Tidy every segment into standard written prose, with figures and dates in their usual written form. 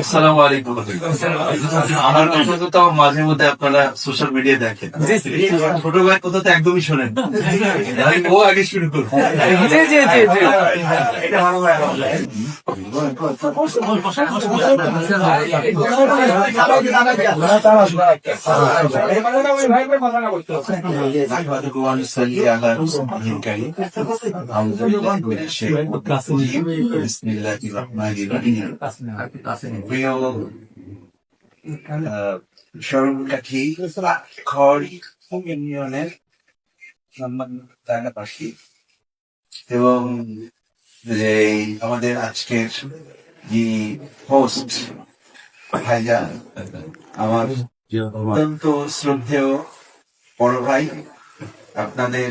আসসালামু আলাইকুম। আমার কথা তো মাঝে মধ্যে আপনারা সোশ্যাল মিডিয়া দেখেন, ছোট ভাই কথা তো একদমই শোনেন, ও আগে শুরু করবো। প্রিয় শরণকাঠি খড় ইউনিয়নের সম্মানিত এলাকাবাসী এবং যে আমাদের আজকের যে হোস্ট ভাইজান, আমার অত্যন্ত শ্রদ্ধেয় বড় ভাই, আপনাদের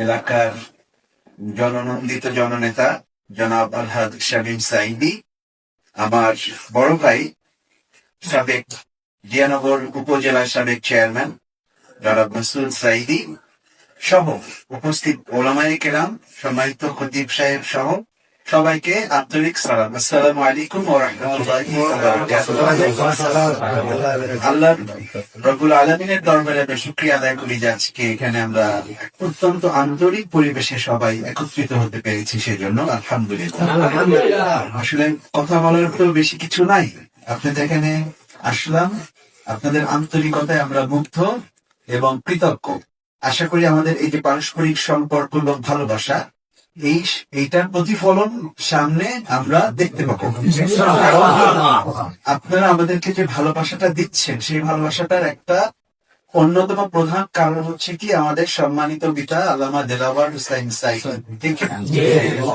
এলাকার জননন্দিত জননেতা জনাব আলহাজ শামীম সাঈদী, আমার বড় ভাই সাবেক জিয়ানগর উপজেলার সাবেক চেয়ারম্যান জনাব মাসুদ সাঈদী সহ উপস্থিত ওলামায়ে কেরাম, সম্মানিত খতিব সাহেব সহ সবাইকে আন্তরিক সালাম। আসসালামু আলাইকুম ওয়া রাহমাতুল্লাহি ওয়া বারাকাতুহু। আল্লাহ রব্বুল আলামিনের দরবারে আমি শুকরিয়া আদায় করি যে আজকে এখানে আমরা অত্যন্ত আন্তরিক পরিবেশে সবাই একত্রিত হতে পেরেছি, সেজন্য আলহামদুলিল্লাহ। আসলে কথা বলার তো বেশি কিছু নাই, আপনাদের এখানে আসলাম, আপনাদের আন্তরিকতায় আমরা মুগ্ধ এবং কৃতজ্ঞ। আশা করি আমাদের এই যে পারস্পরিক সম্পর্ক এবং ভালোবাসা, এইটার প্রতিফলন সামনে আমরা দেখতে পাবো। আপনারা আমাদেরকে যে ভালোবাসাটা দিচ্ছেন, সেই ভালোবাসাটার একটা অন্যতম প্রধান কারণ হচ্ছে কি আমাদের সম্মানিত পিতা আল্লামা দেলাওয়ার হুসাইন সাঈদ, ঠিক না?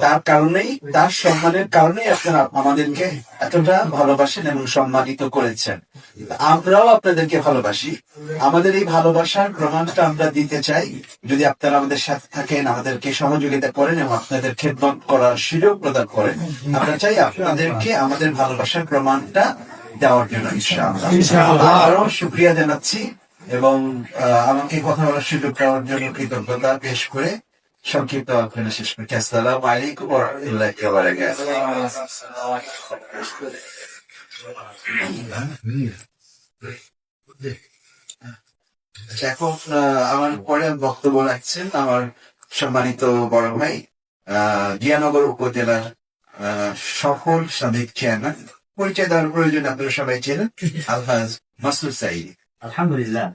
তার কারণেই, তার সম্মানের কারণেই আপনারা আমাদেরকে এতটা ভালোবাসেন এবং সম্মানিত করেছেন। আমরাও আপনাদেরকে ভালোবাসি। আমাদের এই ভালোবাসার প্রমাণটা আমরা দিতে চাই যদি আপনারা আমাদের সাথে থাকেন, আমাদেরকে সহযোগিতা করেন এবং আপনাদের খেদমত করার সুযোগ প্রদান করেন। আমরা চাই আপনাদেরকে আমাদের ভালোবাসার প্রমাণটা দেওয়ার জন্য ইনশাআল্লাহ। আরো শুকরিয়া জানাচ্ছি এবং আমাকে কথা বলার সুযোগ দেওয়ার জন্য কৃতজ্ঞতা পেশ করে সংক্ষিপ্ত আলোচনা শেষ করছি। আসসালামু আলাইকুম ওয়া রাহমাতুল্লাহি ওয়া বারাকাতুহু। এখন আমার পরে বক্তব্য রাখছেন আমার সম্মানিত বড় ভাই, জিয়ানগর উপজেলার সফল সাবেক চেয়ারম্যান, পরিচয় দেওয়ার প্রয়োজন আপনারা সবাই ছিলেন, আলহাজ মাসুদ সাঈদী। আলহামদুলিল্লাহ।